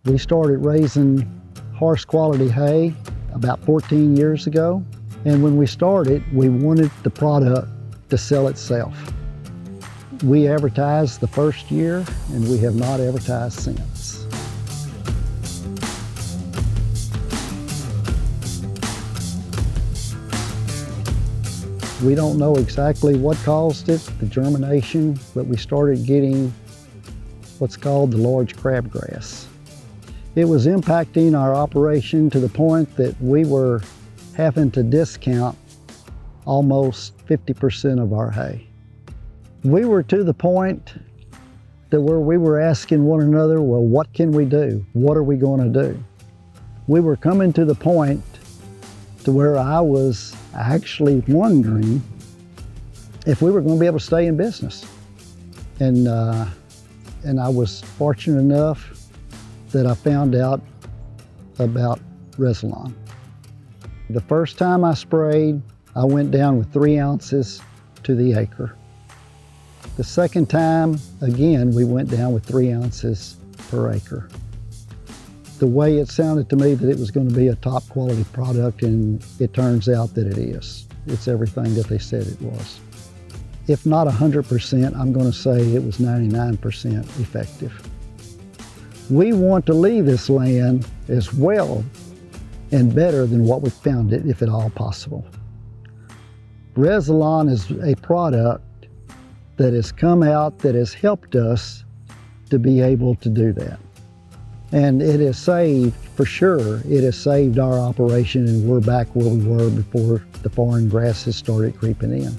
We started raising horse quality hay about 14 years ago. And when we started, we wanted the product to sell itself. We advertised the first year, and we have not advertised since. We don't know exactly what caused it, the germination, but we started getting what's called the large crabgrass. It was impacting our operation to the point that we were having to discount almost 50% of our hay. We were to the point that where we were asking one another, well, what can we do? What are we going to do? We were coming to the point to where I was actually wondering if we were going to be able to stay in business. And I was fortunate enough that I found out about Rezilon. The first time I sprayed, I went down with 3 ounces to the acre. The second time, again, we went down with 3 ounces per acre. The way it sounded to me that it was going to be a top quality product, and it turns out that it is. It's everything that they said it was. If not 100%, I'm going to say it was 99% effective. We want to leave this land as well and better than what we found it, if at all possible. Rezilon is a product that has come out that has helped us to be able to do that. And it has saved, for sure, it has saved our operation, and we're back where we were before the foreign grasses started creeping in.